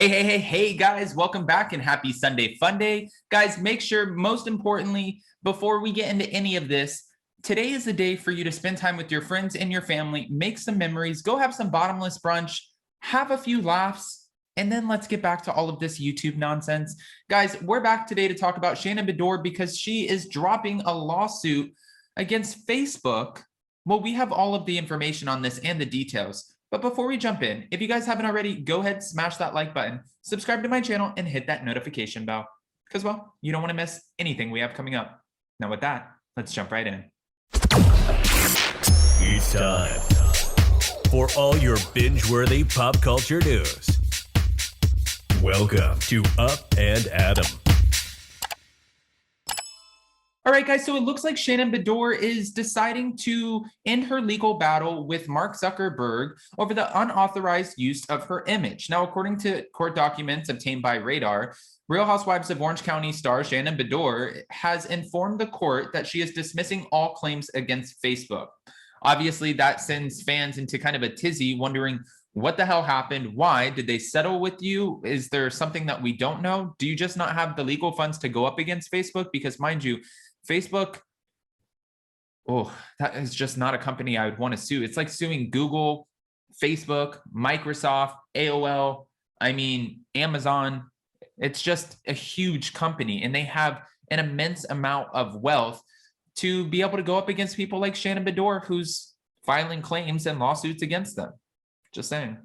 Hey, guys, welcome back and happy Sunday Fun Day. Guys, make sure, most importantly, before we get into any of this, today is the day for you to spend time with your friends and your family, make some memories, go have some bottomless brunch, have a few laughs, and then let's get back to all of this YouTube nonsense. Guys, we're back today to talk about Shannon Beador because she is dropping a lawsuit against Facebook. Well, we have all of the information on this and the details. But before we jump in, if you guys haven't already, go ahead, smash that like button, subscribe to my channel, and hit that notification bell. Because, well, you don't want to miss anything we have coming up. Now with that, let's jump right in. It's time for all your binge-worthy pop culture news. Welcome to Up and Adam. All right, guys, so it looks like Shannon Beador is deciding to end her legal battle with Mark Zuckerberg over the unauthorized use of her image. Now, according to court documents obtained by Radar, Real Housewives of Orange County star Shannon Beador has informed the court that she is dismissing all claims against Facebook. Obviously, that sends fans into kind of a tizzy, wondering what the hell happened? Why? Did they settle with you? Is there something that we don't know? Do you just not have the legal funds to go up against Facebook? Because mind you, Facebook, that is just not a company I would want to sue. It's like suing Google, Facebook, Microsoft, AOL, Amazon. It's just a huge company, and they have an immense amount of wealth to be able to go up against people like Shannon Beador, who's filing claims and lawsuits against them. Just saying.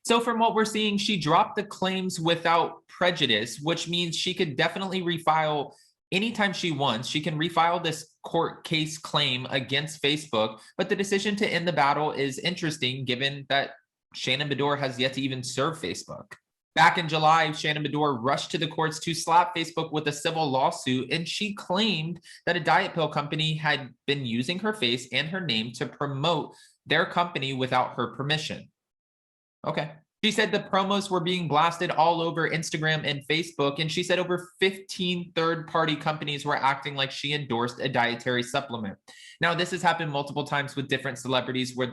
So from what we're seeing, she dropped the claims without prejudice, which means she could definitely refile anytime she wants. She can refile this court case claim against Facebook, but the decision to end the battle is interesting given that Shannon Beador has yet to even serve Facebook. Back in July, Shannon Beador rushed to the courts to slap Facebook with a civil lawsuit, and she claimed that a diet pill company had been using her face and her name to promote their company without her permission. Okay. She said the promos were being blasted all over Instagram and Facebook, and she said over 15 third-party companies were acting like she endorsed a dietary supplement. Now, this has happened multiple times with different celebrities where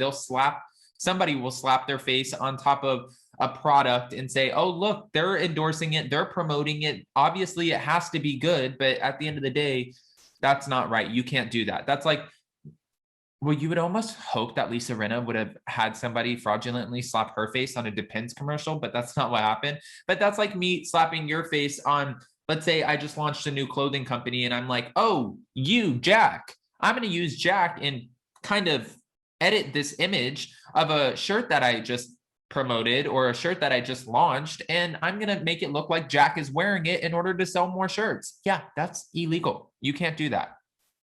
somebody will slap their face on top of a product and say, oh, look, they're endorsing it, they're promoting it. Obviously, it has to be good, but at the end of the day, that's not right. You can't do that. That's like, well, you would almost hope that Lisa Rinna would have had somebody fraudulently slap her face on a Depends commercial, but that's not what happened. But that's like me slapping your face on, let's say I just launched a new clothing company and I'm like, oh, you, Jack, I'm going to use Jack and kind of edit this image of a shirt that I just promoted or a shirt that I just launched, and I'm going to make it look like Jack is wearing it in order to sell more shirts. Yeah, that's illegal. You can't do that.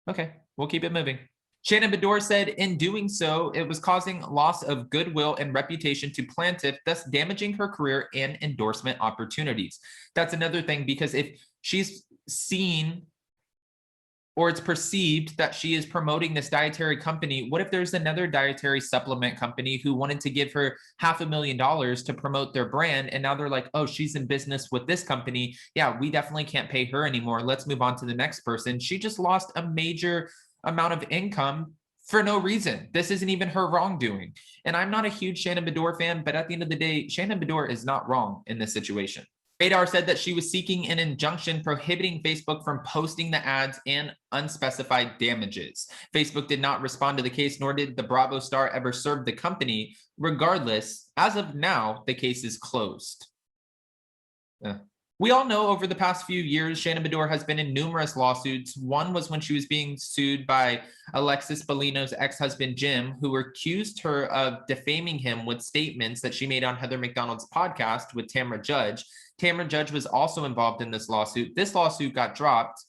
Okay, we'll keep it moving. Shannon Beador said in doing so, it was causing loss of goodwill and reputation to plaintiff, thus damaging her career and endorsement opportunities. That's another thing, because if she's seen or it's perceived that she is promoting this dietary company, what if there's another dietary supplement company who wanted to give her $500,000 to promote their brand, and now they're like, oh, she's in business with this company. Yeah, we definitely can't pay her anymore. Let's move on to the next person. She just lost a major amount of income for no reason. This isn't even her wrongdoing. And I'm not a huge Shannon Beador fan, but at the end of the day, Shannon Beador is not wrong in this situation. Radar said that she was seeking an injunction prohibiting Facebook from posting the ads and unspecified damages. Facebook did not respond to the case, nor did the Bravo star ever serve the company. Regardless, as of now, the case is closed. We all know over the past few years, Shannon Beador has been in numerous lawsuits. One was when she was being sued by Alexis Bellino's ex-husband, Jim, who accused her of defaming him with statements that she made on Heather McDonald's podcast with Tamra Judge. Tamra Judge was also involved in this lawsuit. This lawsuit got dropped,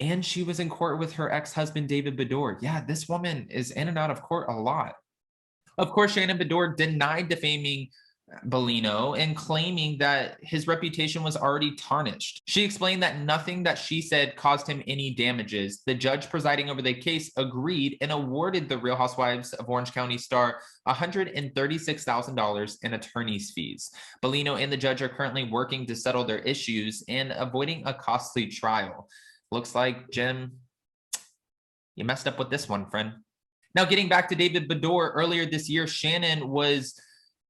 and she was in court with her ex-husband, David Beador. Yeah, this woman is in and out of court a lot. Of course, Shannon Beador denied defaming Bellino and claiming that his reputation was already tarnished. She explained that nothing that she said caused him any damages. The judge presiding over the case agreed and awarded the Real Housewives of Orange County star $136,000 in attorney's fees. Bellino and the judge are currently working to settle their issues and avoiding a costly trial. Looks like, Jim, you messed up with this one, friend. Now, getting back to David Beador, earlier this year, Shannon was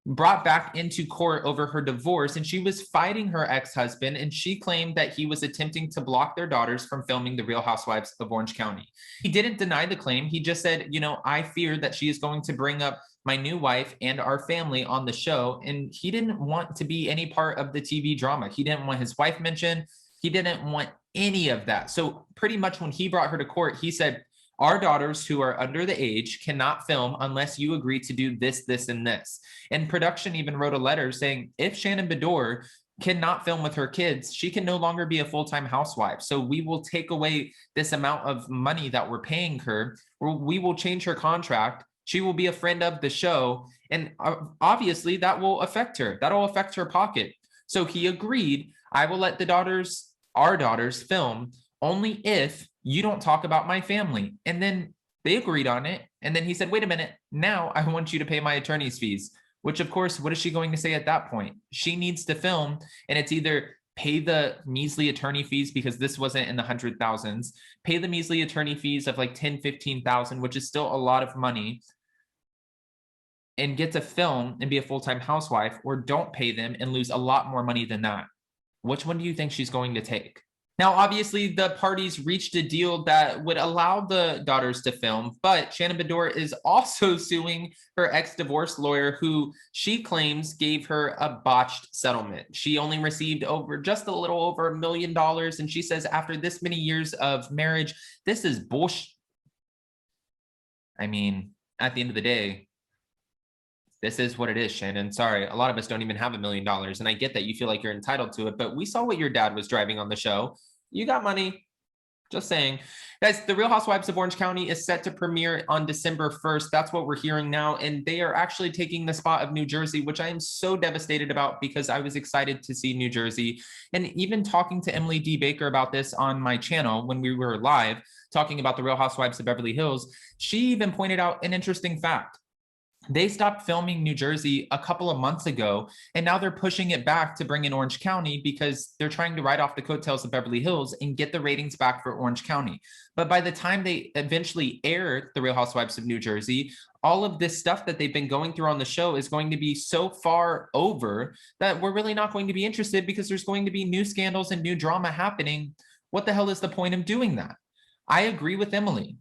brought back into court over her divorce, and she was fighting her ex-husband, and she claimed that he was attempting to block their daughters from filming The Real Housewives of Orange County. He didn't deny the claim. He just said, you know, I fear that she is going to bring up my new wife and our family on the show. And he didn't want to be any part of the TV drama. He didn't want his wife mentioned. He didn't want any of that. So pretty much when he brought her to court, he said, our daughters who are under the age cannot film unless you agree to do this, this, and this. And production even wrote a letter saying, if Shannon Beador cannot film with her kids, she can no longer be a full-time housewife. So we will take away this amount of money that we're paying her, or we will change her contract. She will be a friend of the show. And obviously that will affect her. That'll affect her pocket. So he agreed, I will let the daughters, our daughters, film only if you don't talk about my family. And then they agreed on it. And then he said, wait a minute, now I want you to pay my attorney's fees, which of course, what is she going to say at that point? She needs to film, and it's either pay the measly attorney fees, because this wasn't in the 100,000s, pay the measly attorney fees of like 10, 15,000, which is still a lot of money, and get to film and be a full-time housewife, or don't pay them and lose a lot more money than that. Which one do you think she's going to take? Now, obviously, the parties reached a deal that would allow the daughters to film, but Shannon Beador is also suing her ex-divorce lawyer, who she claims gave her a botched settlement. She only received just a little over $1 million, and she says after this many years of marriage, this is bullshit. I mean, at the end of the day, this is what it is, Shannon. Sorry, a lot of us don't even have $1 million, and I get that you feel like you're entitled to it, but we saw what your dad was driving on the show. You got money. Just saying. Guys, The Real Housewives of Orange County is set to premiere on December 1st. That's what we're hearing now, and they are actually taking the spot of New Jersey, which I am so devastated about, because I was excited to see New Jersey. And even talking to Emily D. Baker about this on my channel when we were live, talking about The Real Housewives of Beverly Hills, she even pointed out an interesting fact. They stopped filming New Jersey a couple of months ago, and now they're pushing it back to bring in Orange County because they're trying to ride off the coattails of Beverly Hills and get the ratings back for Orange County. But by the time they eventually air The Real Housewives of New Jersey, all of this stuff that they've been going through on the show is going to be so far over that we're really not going to be interested, because there's going to be new scandals and new drama happening. What the hell is the point of doing that? I agree with Emily,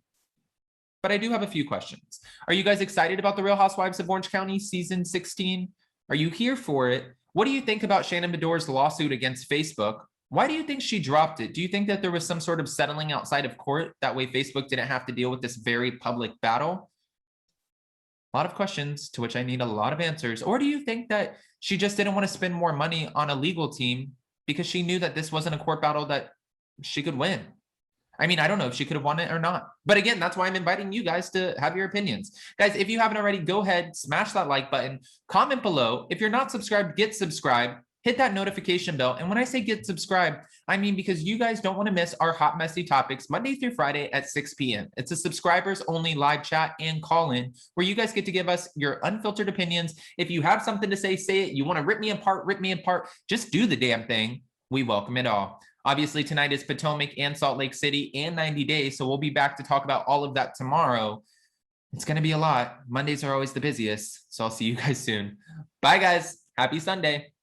but I do have a few questions. Are you guys excited about The Real Housewives of Orange County season 16? Are you here for it? What do you think about Shannon Beador's lawsuit against Facebook? Why do you think she dropped it? Do you think that there was some sort of settling outside of court? That way Facebook didn't have to deal with this very public battle? A lot of questions to which I need a lot of answers. Or do you think that she just didn't want to spend more money on a legal team because she knew that this wasn't a court battle that she could win? I mean, I don't know if she could have won it or not. But again, that's why I'm inviting you guys to have your opinions. Guys, if you haven't already, go ahead, smash that like button, comment below. If you're not subscribed, get subscribed, hit that notification bell. And when I say get subscribed, I mean because you guys don't want to miss our hot, messy topics Monday through Friday at 6 p.m. It's a subscribers only live chat and call in where you guys get to give us your unfiltered opinions. If you have something to say it. You want to rip me apart, just do the damn thing. We welcome it all. Obviously, tonight is Potomac and Salt Lake City and 90 days. So we'll be back to talk about all of that tomorrow. It's going to be a lot. Mondays are always the busiest. So I'll see you guys soon. Bye, guys. Happy Sunday.